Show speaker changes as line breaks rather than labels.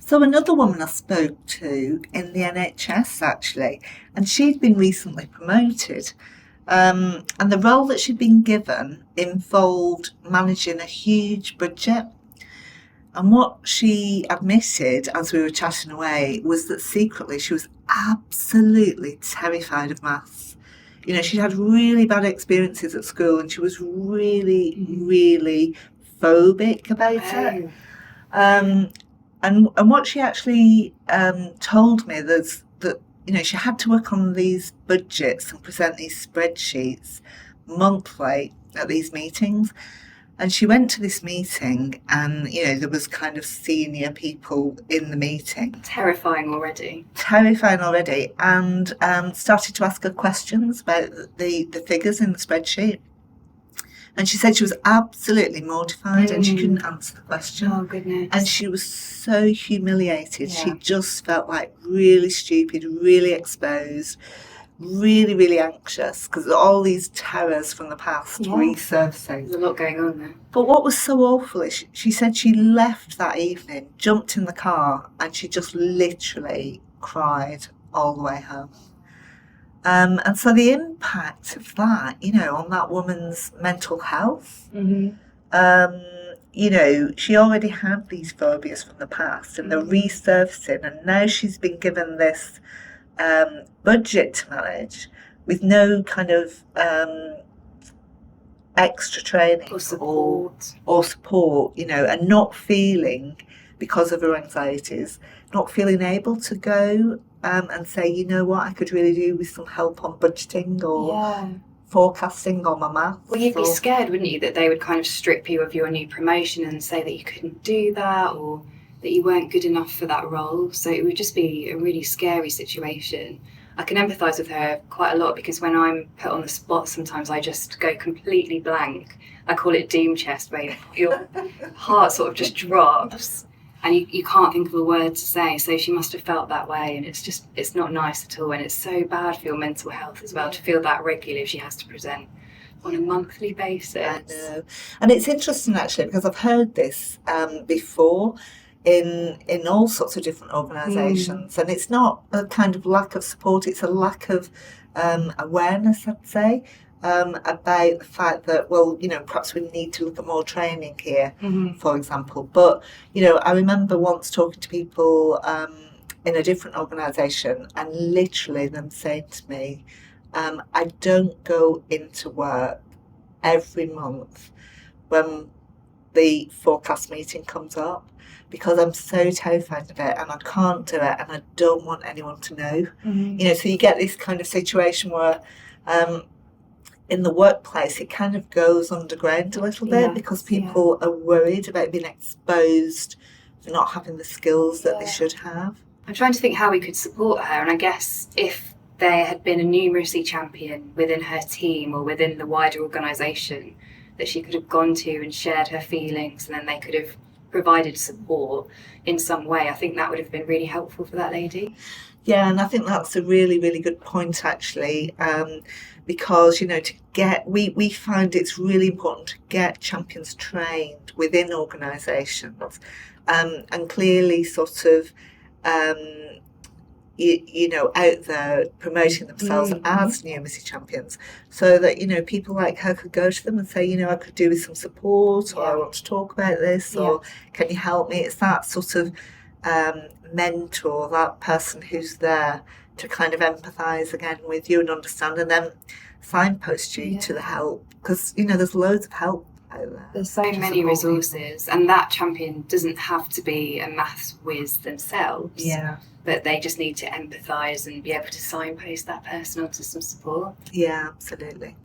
So another woman I spoke to in the NHS actually, and she'd been recently promoted. And the role that she'd been given involved managing a huge budget. And what she admitted as we were chatting away was that secretly she was absolutely terrified of maths. You know, she'd had really bad experiences at school and she was really, really phobic about it. And what she actually told me was that, you know, she had to work on these budgets and present these spreadsheets monthly at these meetings. And she went to this meeting and, you know, there was kind of senior people in the meeting.
Terrifying already.
And started to ask her questions about the figures in the spreadsheet. And she said she was absolutely mortified and she couldn't answer the question.
Oh, goodness.
And she was so humiliated. Yeah. She just felt like really stupid, really exposed, really, really anxious because all these terrors from the past resurfacing.
There's a lot going on there.
But what was so awful is she said she left that evening, jumped in the car, and she just literally cried all the way home. And so the impact of that, you know, on that woman's mental health, you know, she already had these phobias from the past and they're resurfacing, and now she's been given this budget to manage with no kind of extra training
or support,
you know, and not feeling, because of her anxieties, not feeling able to go and say, you know what, I could really do with some help on budgeting or forecasting on my maths.
Well, you'd be scared, wouldn't you, that they would kind of strip you of your new promotion and say that you couldn't do that or that you weren't good enough for that role. So it would just be a really scary situation. I can empathise with her quite a lot because when I'm put on the spot, sometimes I just go completely blank. I call it doom chest, where your heart sort of just drops and you can't think of a word to say. So she must have felt that way, and it's not nice at all, and it's so bad for your mental health as well to feel that regularly if she has to present on a monthly basis.
I know. And it's interesting actually because I've heard this before in all sorts of different organisations, and it's not a kind of lack of support, it's a lack of awareness, I'd say, about the fact that, well, you know, perhaps we need to look at more training here, for example. But, you know, I remember once talking to people in a different organisation and literally them saying to me, I don't go into work every month when the forecast meeting comes up because I'm so terrified of it and I can't do it and I don't want anyone to know. You know, so you get this kind of situation where in the workplace it kind of goes underground a little bit because people are worried about being exposed for not having the skills that they should have.
I'm trying to think how we could support her, and I guess if there had been a numeracy champion within her team or within the wider organisation that she could have gone to and shared her feelings, and then they could have provided support in some way, I think that would have been really helpful for that lady.
Yeah, and I think that's a really, really good point actually, because, you know, we find it's really important to get champions trained within organisations and clearly sort of you know, out there promoting themselves as numeracy champions, so that, you know, people like her could go to them and say, you know, I could do with some support, or I want to talk about this, or can you help me? It's that sort of mentor, that person who's there to kind of empathise again with you and understand, and then signpost you to the help, because, you know, there's loads of help out there.
There's so many resources, and that champion doesn't have to be a maths whiz themselves. But they just need to empathise and be able to signpost that person onto some support.
Yeah, absolutely.